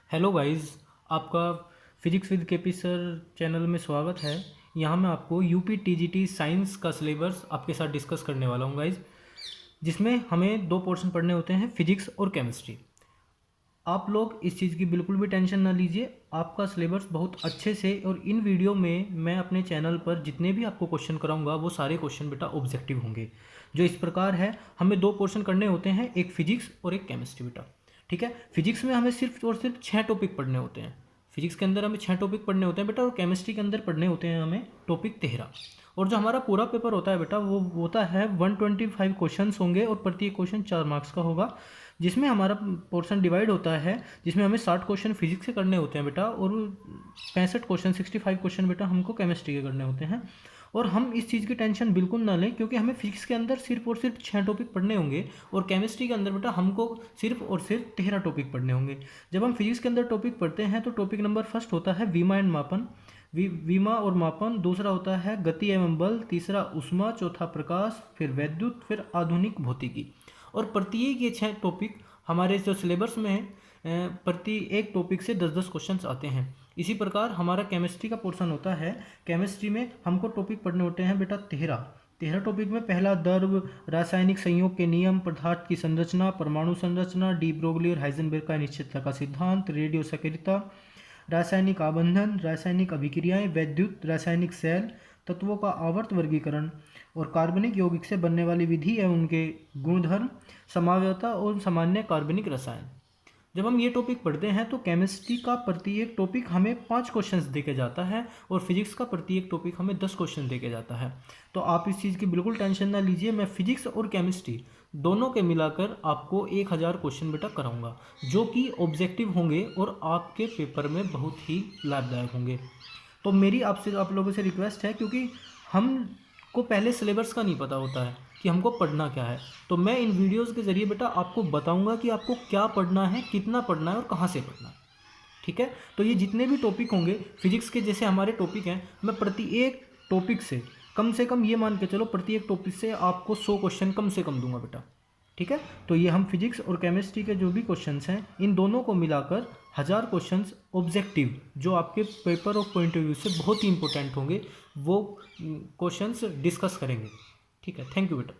Hello guys, आपका physics with KP sir channel में स्वागत है। यहाँ मैं आपको यूपी टीजीटी साइंस का सिलेबस आपके साथ डिस्कस करने वाला हूँ गाइस, जिसमें हमें दो पोर्शन पढ़ने होते हैं, फिजिक्स और केमिस्ट्री। आप लोग इस चीज़ की बिल्कुल भी टेंशन ना लीजिए, आपका सिलेबस बहुत अच्छे से, और इन वीडियो में मैं अपने चैनल पर जितने भी आपको क्वेश्चन कराऊंगा वो सारे क्वेश्चन बेटा ऑब्जेक्टिव होंगे। जो इस प्रकार है, हमें दो पोर्शन करने होते हैं, एक फिजिक्स और एक केमिस्ट्री बेटा। ठीक है, फिजिक्स में हमें सिर्फ और सिर्फ 6 टॉपिक पढ़ने होते हैं। फिजिक्स के अंदर हमें 6 टॉपिक पढ़ने होते हैं बेटा, और केमिस्ट्री के अंदर पढ़ने होते हैं हमें टॉपिक 13। और जो हमारा पूरा पेपर होता है बेटा, वो होता है 125 क्वेश्चन होंगे, और प्रत्येक क्वेश्चन 4 मार्क्स का होगा, जिसमें हमारा पोर्शन डिवाइड होता है, जिसमें हमें 60 क्वेश्चन फिजिक्स के करने होते हैं बेटा, और 65 क्वेश्चन 65 क्वेश्चन बेटा हमको केमिस्ट्री के करने होते हैं। और हम इस चीज़ की टेंशन बिल्कुल ना लें, क्योंकि हमें फिजिक्स के अंदर सिर्फ और सिर्फ 6 टॉपिक पढ़ने होंगे, और केमिस्ट्री के अंदर बेटा हमको सिर्फ और सिर्फ 13 टॉपिक पढ़ने होंगे। जब हम फिजिक्स के अंदर टॉपिक पढ़ते हैं तो टॉपिक नंबर फर्स्ट होता है विमा एंड मापन, विमा और मापन। दूसरा होता है गति एवं बल। तीसरा ऊष्मा। चौथा प्रकाश। फिर वैद्युत। फिर आधुनिक भौतिकी। और प्रत्येक ये 6 टॉपिक हमारे जो सिलेबस में है, प्रति एक टॉपिक से 10-10 क्वेश्चंस आते हैं। इसी प्रकार हमारा केमिस्ट्री का पोर्शन होता है। केमिस्ट्री में हमको टॉपिक पढ़ने होते हैं बेटा 13 टॉपिक में पहला द्रव, रासायनिक संयोग के नियम, पदार्थ की संरचना, परमाणु संरचना, डी ब्रोगली और हाइजेनबर्ग का अनिश्चितता का सिद्धांत, रेडियो सक्रियता, रासायनिक आबंधन, रासायनिक अभिक्रियाएं, वैद्युत, रासायनिक सेल, तत्वों का आवर्त वर्गीकरण, और कार्बनिक यौगिक से बनने वाली विधि एवं उनके गुणधर्म, समावयवता और सामान्य कार्बनिक रसायन। जब हम ये टॉपिक पढ़ते हैं तो केमिस्ट्री का प्रत्येक टॉपिक हमें 5 क्वेश्चंस देके जाता है, और फिजिक्स का प्रत्येक टॉपिक हमें 10 क्वेश्चन देके जाता है। तो आप इस चीज़ की बिल्कुल टेंशन ना लीजिए, मैं फिजिक्स और केमिस्ट्री दोनों के मिलाकर आपको 1000 क्वेश्चन बेटा कराऊंगा, जो कि ऑब्जेक्टिव होंगे और आपके पेपर में बहुत ही लाभदायक होंगे। तो मेरी आपसे आप लोगों से रिक्वेस्ट है, क्योंकि हमको पहले सिलेबस का नहीं पता होता है कि हमको पढ़ना क्या है, तो मैं इन वीडियोस के ज़रिए बेटा आपको बताऊंगा कि आपको क्या पढ़ना है, कितना पढ़ना है और कहाँ से पढ़ना है। ठीक है, तो ये जितने भी टॉपिक होंगे फिजिक्स के, जैसे हमारे टॉपिक हैं, मैं प्रत्येक टॉपिक से कम ये मान के चलो, प्रत्येक टॉपिक से आपको 100 क्वेश्चन कम से कम दूंगा बेटा। ठीक है, तो ये हम फिजिक्स और केमिस्ट्री के जो भी क्वेश्चंस हैं, इन दोनों को मिलाकर 1000 क्वेश्चंस ऑब्जेक्टिव, जो आपके paper of point of view से बहुत ही इंपॉर्टेंट होंगे, वो क्वेश्चंस डिस्कस करेंगे। ठीक है, थैंक यू बेटा।